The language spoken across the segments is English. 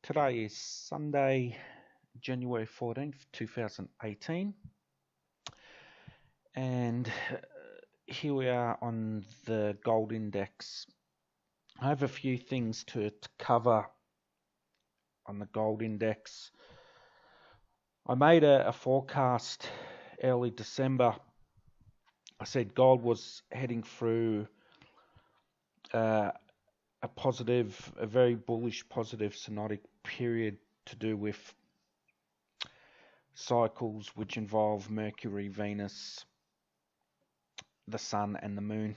Today is Sunday, January 14th, 2018, and here we are on the gold index. I have a few things to cover on the gold index. I made a forecast early December. I said gold was heading through a very bullish positive synodic period to do with cycles which involve Mercury, Venus, the Sun and the Moon.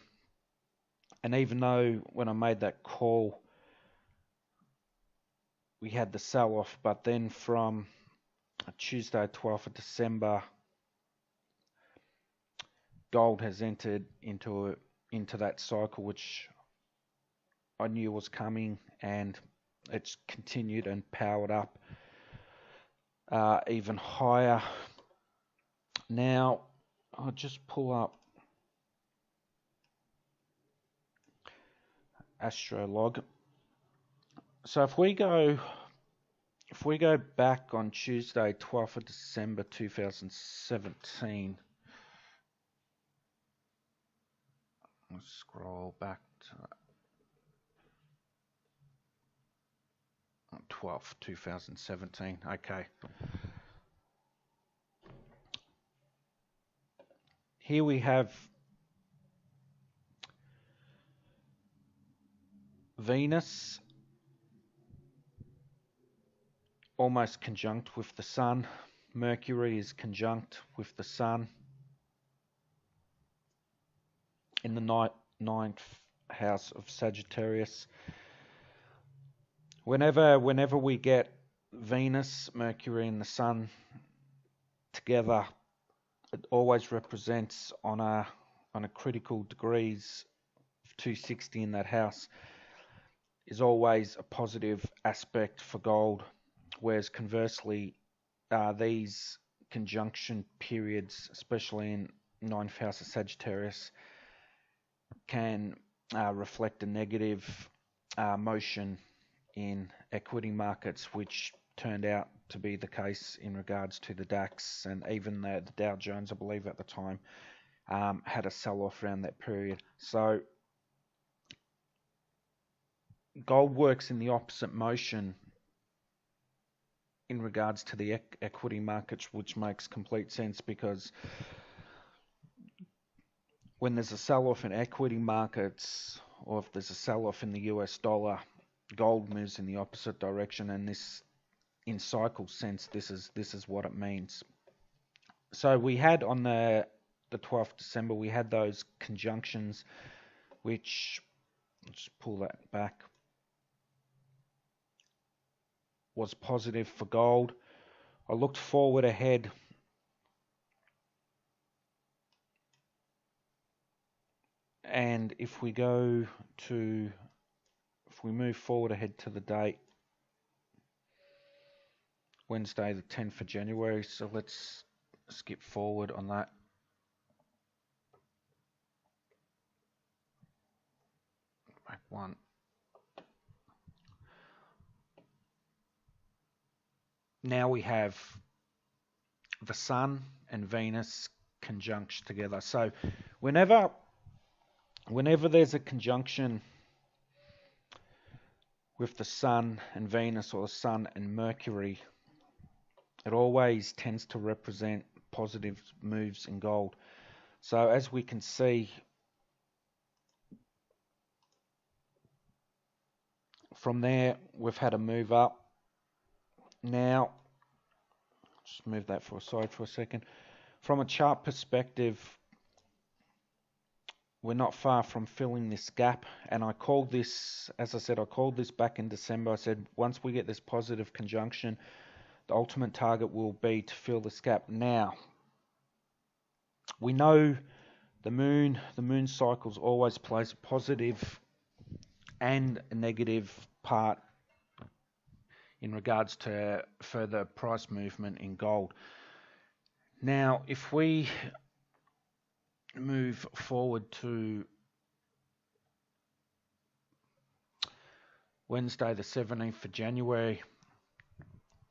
And even though when I made that call we had the sell-off, but then from Tuesday 12th of December gold has entered into that cycle which I knew was coming, and it's continued and powered up even higher. Now I'll just pull up Astrolog. So if we go back on Tuesday 12th of December 2017, let's scroll back to 12th 2017. Okay, here we have Venus almost conjunct with the Sun. Mercury is conjunct with the Sun in the ninth house of Sagittarius. Whenever we get Venus, Mercury and the Sun together, it always represents on a critical degrees of 260 in that house is always a positive aspect for gold, whereas conversely these conjunction periods, especially in ninth house of Sagittarius, can reflect a negative motion in equity markets, which turned out to be the case in regards to the DAX, and even the Dow Jones, I believe at the time, had a sell-off around that period. So gold works in the opposite motion in regards to the equity markets, which makes complete sense, because when there's a sell-off in equity markets, or if there's a sell-off in the US dollar, gold moves in the opposite direction, and this, in cycle sense, this is what it means. So we had on the 12th December, we had those conjunctions, which, let's pull that back, was positive for gold. I looked forward ahead and if we move forward ahead to the date Wednesday the 10th of January, so let's skip forward on that. Back one. Now we have the Sun and Venus conjunct together. So whenever there's a conjunction with the Sun and Venus, or the Sun and Mercury, it always tends to represent positive moves in gold. So as we can see from there, we've had a move up. Now, just move that aside for a second. From a chart perspective, we're not far from filling this gap, and I called this, as I said, I called this back in December. I said once we get this positive conjunction, the ultimate target will be to fill this gap. Now, we know the moon cycles always plays a positive and a negative part in regards to further price movement in gold. Now, if we move forward to Wednesday the 17th of January,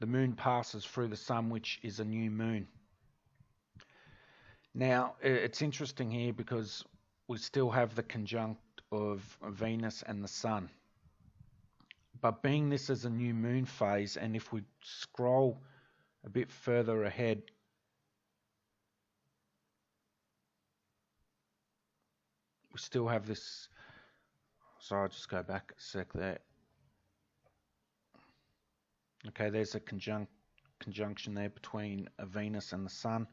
the moon passes through the sun, which is a new moon. Now, it's interesting here because we still have the conjunct of Venus and the sun. But being this as a new moon phase, and if we scroll a bit further ahead, we still have this. So I'll just go back a sec there. Okay, there's a conjunction there between a Venus and the sun.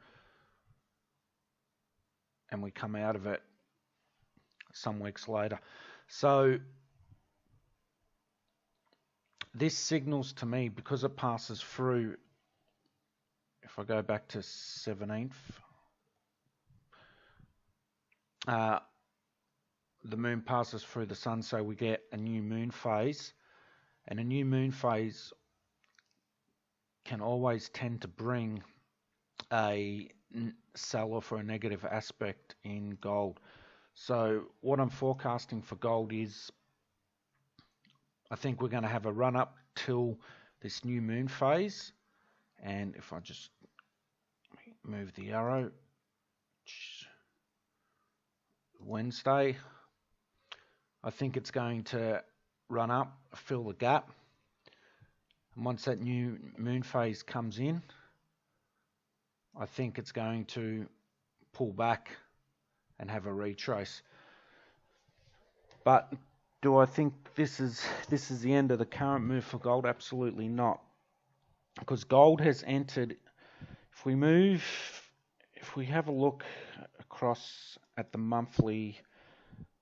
And we come out of it some weeks later. So this signals to me, because it passes through, if I go back to 17th, the moon passes through the sun, so we get a new moon phase. And a new moon phase can always tend to bring a sell-off or a negative aspect in gold. So what I'm forecasting for gold is, I think we're going to have a run up till this new moon phase. And if I just move the arrow, Wednesday, I think it's going to run up, fill the gap. And once that new moon phase comes in, I think it's going to pull back and have a retrace. But do I think this is the end of the current move for gold? Absolutely not. Because gold has entered, if we have a look across at the monthly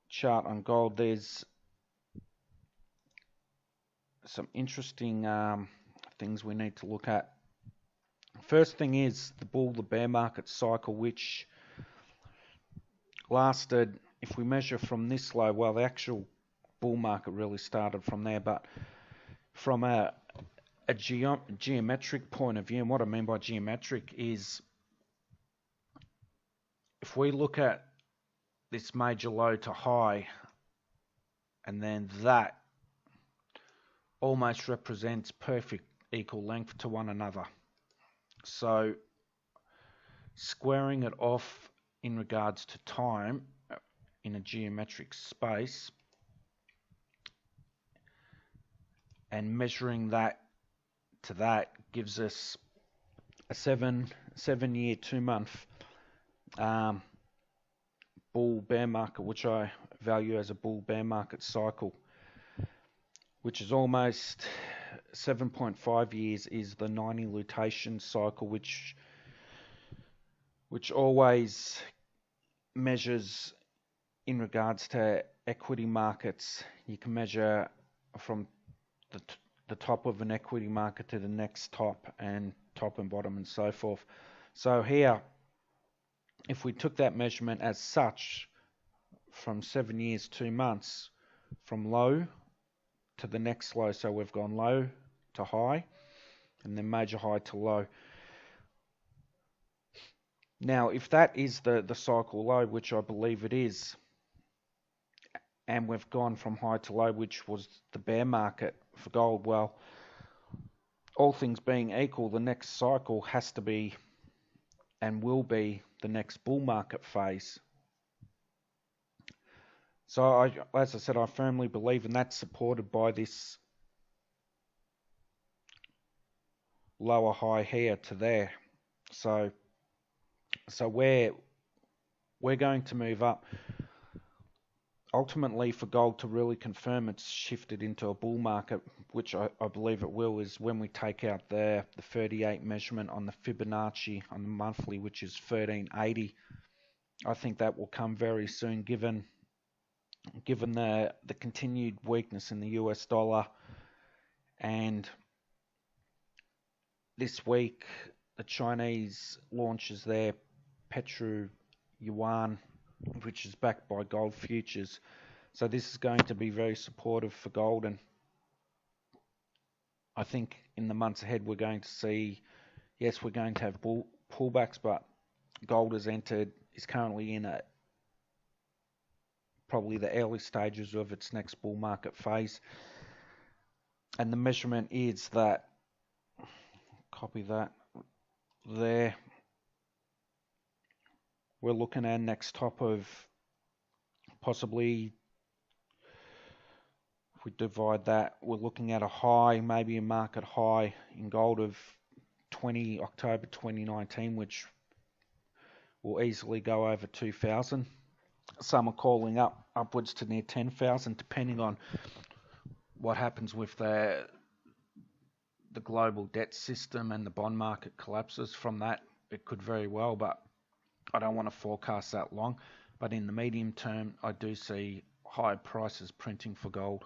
chart on gold, there's some interesting things we need to look at. First thing is the the bear market cycle, which lasted, if we measure from this low, well, the actual bull market really started from there, but from a geometric point of view, and what I mean by geometric is, if we look at this major low to high, and then that almost represents perfect equal length to one another. So squaring it off in regards to time in a geometric space and measuring that to that gives us a 7 year 2 month bull bear market, which I value as a bull bear market cycle, which is almost 7.5 years is the 90 lutation cycle, which always measures in regards to equity markets. You can measure from the top of an equity market to the next top and bottom and so forth. So here, if we took that measurement as such, from 7 years 2 months, from low to the next low, so we've gone low to high and then major high to low. Now if that is the cycle low, which I believe it is, and we've gone from high to low, which was the bear market for gold, well, all things being equal, the next cycle has to be and will be the next bull market phase. So as I said, I firmly believe, and that's supported by this lower high here to there. So we're going to move up. Ultimately, for gold to really confirm it's shifted into a bull market, which I believe it will, is when we take out the 38 measurement on the Fibonacci on the monthly, which is 1380. I think that will come very soon, given the continued weakness in the US dollar. And this week the Chinese launches their Petro Yuan, which is backed by gold futures. So this is going to be very supportive for gold, and I think in the months ahead we're going to see, yes, we're going to have pullbacks, but gold is currently in probably the early stages of its next bull market phase. And the measurement is that copy that there. We're looking at next top of possibly, if we divide that, we're looking at a high, maybe a market high in gold of October 2019, which will easily go over 2,000. Some are calling upwards to near 10,000, depending on what happens with the global debt system and the bond market collapses. From that, it could very well, but I don't want to forecast that long. But in the medium term, I do see high prices printing for gold.